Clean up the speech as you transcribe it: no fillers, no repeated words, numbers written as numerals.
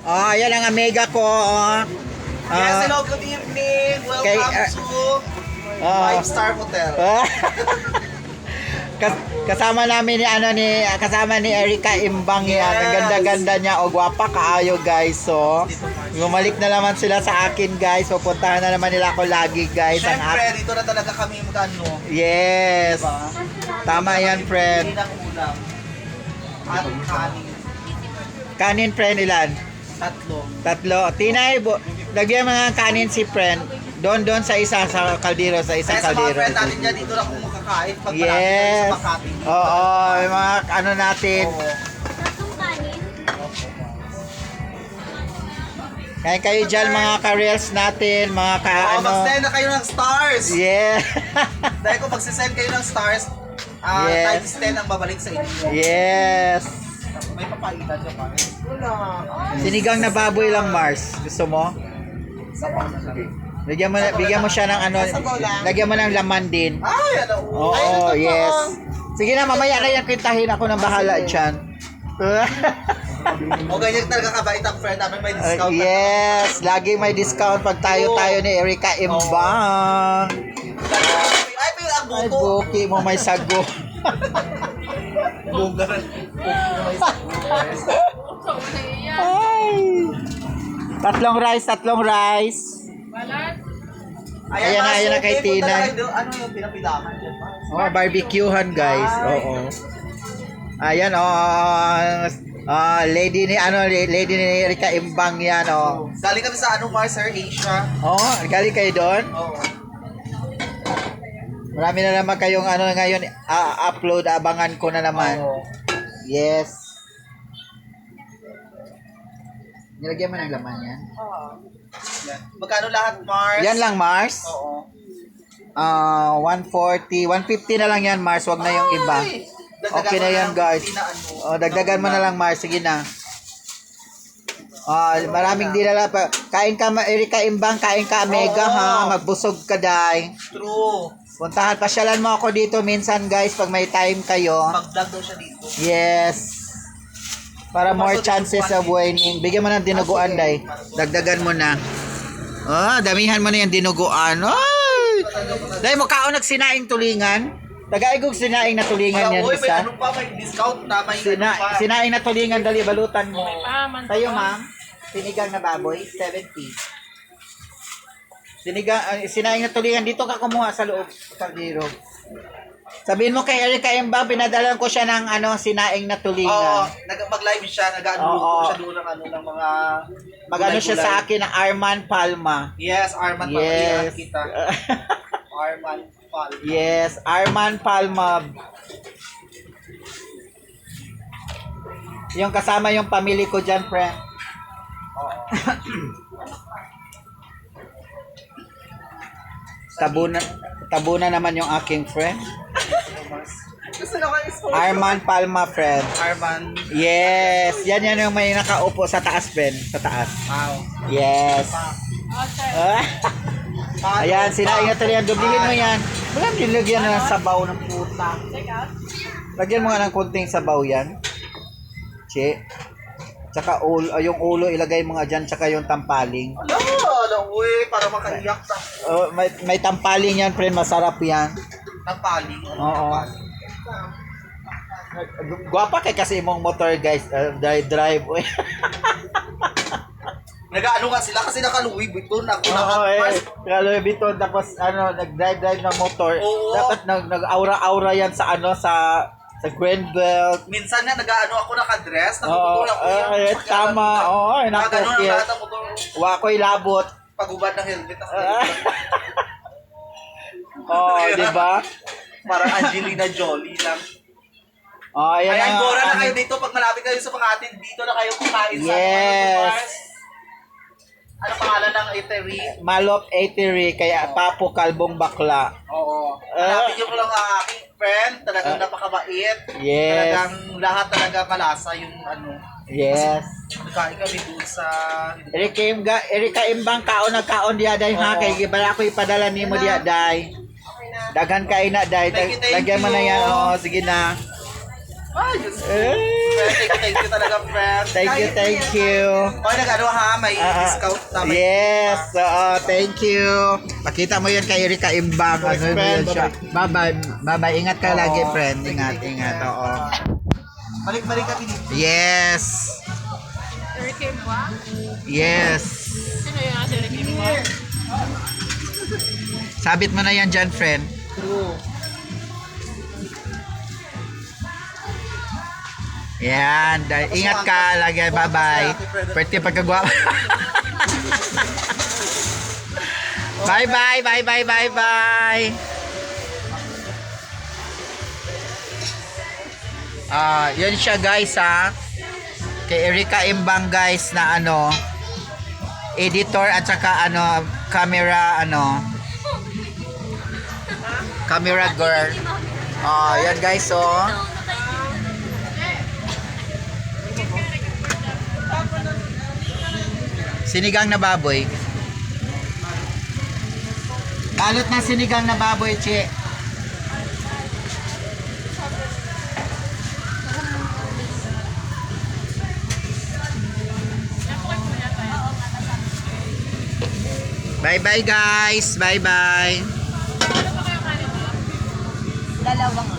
Oh, ayan ang Amiga ko. Oh. Yes, hello, good evening. Welcome to Five-Star Hotel. Kasama namin kasama ni Erica Imbang yan. Ang ganda-ganda niya. O, gwapa kaayo guys. So, bumalik na naman sila sa akin guys. Pupuntahan na naman nila ako lagi guys. Siyempre, dito na talaga kami magano. Yes. Diba? Tama yan, friend. Hindi ng ulam. At kanin. Kanin, friend, ilan? Tatlo. Tinay, lagyan mga kanin si friend. Doon sa isa, sa kaldero, sa isang Kaya sa mga kaldero. friend natin dyan, dito lang kung makakain. Pag Yes. sa Makati. Oo, yung mga ano natin. Oo. Kaya kayo dyan, mga ka-reels natin, mga Oo, mag-send na kayo ng stars. Yeah. Dahil kung magsisend kayo ng stars, Yes. times 10 ang babalik sa inyo. Yes. May papaitan dyan pa. Wala. Sinigang na baboy lang, Mars. Gusto mo? Bigyan mo siya ng ano, lagyan mo ng laman din. Ay, ano? Oo, yes. Sige na, mamaya na yan kwentahin ako ng bahala dyan. O ganyan talaga kabait ang friend namin, may discount. Yes, lagi may discount pag tayo ni Erica Imbang. Ay, pero ang Ay, buko. buki mo may sago. Ay. Tatlong rice. Ayan na kay Tina. Ano yung pinapilaman dyan, pa? Oh, barbecuehan guys. Oo. Ayan lady ni Erica Imbang yan Galing kami sa Mars, Sir Asia. Oh, galing kayo doon? Oo. Marami na naman kayong ngayon upload, abangan ko na naman. Oo. Yes. Nilagyan mo ng laman yan? Yan. Magkano lahat, Mars? Yan lang, Mars. Oo. 140, 150 na lang yan, Mars. Wag na yung iba. Okay na yan, guys. Dagdagan mo na lang, Mars. Sige na. Maraming dinala pa. Kain ka, Erica Imbang. Kain ka, Amiga, ha? Magbusog ka, day. True. Pasyalan mo ako dito minsan, guys, pag may time kayo. Mag-vlog daw siya dito. Yes. Para more chances of winning. Bigyan mo ng dinuguan, day. Dagdagan mo na. Damihan mo na yung dinuguan. Ay! Day, mukhaon nagsinaing tulingan. Tagaigog sinaing na tulingan yan, Uy, may isa. ano pa, may discount na, may Sinaing na tulingan, dali, balutan mo. Tayo, ma'am. Sinigang na baboy, 70. Sinaing na tulingan, dito ka kumuha sa loob, kaldero. Sabihin mo kay Erica Imbang, pinadalan ko siya ng sinaing na tulingan. Mag-live siya, Oo. siya doon ng mga Magano siya sa akin ng Arman Palma. Yes, Arman Palma. Yes. Kita. Arman Palma. Yes, Arman Palma. Yung kasama yung pamilya ko dyan, friend. Oo. Tabunan naman yung aking friend. Gusto na kayo sponsor. Arman Palma, friend. Arman. Yes, yan yung may nakaupo sa taas, friend. Sa taas. Wow. Yes. Ayan, sinaing na tuloy yan. Dublihin mo yan. Wala nilagyan na ng sabaw ng puta. Lagyan mo nga ng konting sabaw yan. Che. Tsaka yung ulo ilagay mo nga dyan. Tsaka yung tampaling. Alam, uy, para makaiyak na. May tampaling yan, friend. Masarap yan. Tampaling. Oo. Gwapa kay kasi mong motor, guys. Drive. Nag-ano nga sila kasi naka-Louis Vuitton ako Louis Vuitton tapos nag-drive ng motor. Oo. Dapat nag-aura-aura yan sa sa Greenbelt. Minsan nga nag-ano ako naka-dress, Oo, nakaputol ako yan. tama. Oo, Nakagano ng nakakopia. lahat ang motor. Wakoy labot. Pagubad ng helmet ako. Di ba? Parang Angelina Jolie lang. Ayan Ayan, na. gora na kayo dito. Pag malapit kayo sa mga atin, dito na kayo kumain sa Yes. Ano pangalan ng eatery? Malop Eatery kaya Papo Kalbong Bakla. Oo. Hanapin niyo ko lang ang aking friend. Talagang napakabait. Yes. Talagang lahat talaga malasa yung Yes. Nagkain kami doon sa... Erica Imbang kaon diaday ha Oo. kay gibala ko ipadala nimo diaday. Daghan kay na day. Thank you. Lagyan mo na yan. Oo, sige na. Ay, Diyos ko. Eh. Thank you, Thank you talaga, friend. Thank you. O, nag-ano ha, may discount na. May Yes, thank you. Pakita mo yun kay Erika Imbang. Ano friend, yun siya. Bye-bye. Ingat ka lagi, friend. Ingat. Oo. Balik-balik kami dito. Yes. Hurricane Buwak? Yes. Sino yung nasa Hurricane Buwak? Sabit mo na yan dyan, friend. True. Yan. Ingat ka lagi. Bye-bye. Pwede pagkagwapa. Bye-bye. Yun siya guys ha. Kay Erika Imbang guys na editor at saka camera camera girl. Yan guys Sinigang na baboy. Balot ng sinigang na baboy, Che. Bye-bye guys. Bye-bye. Ano pa kayo kanin? Dalawang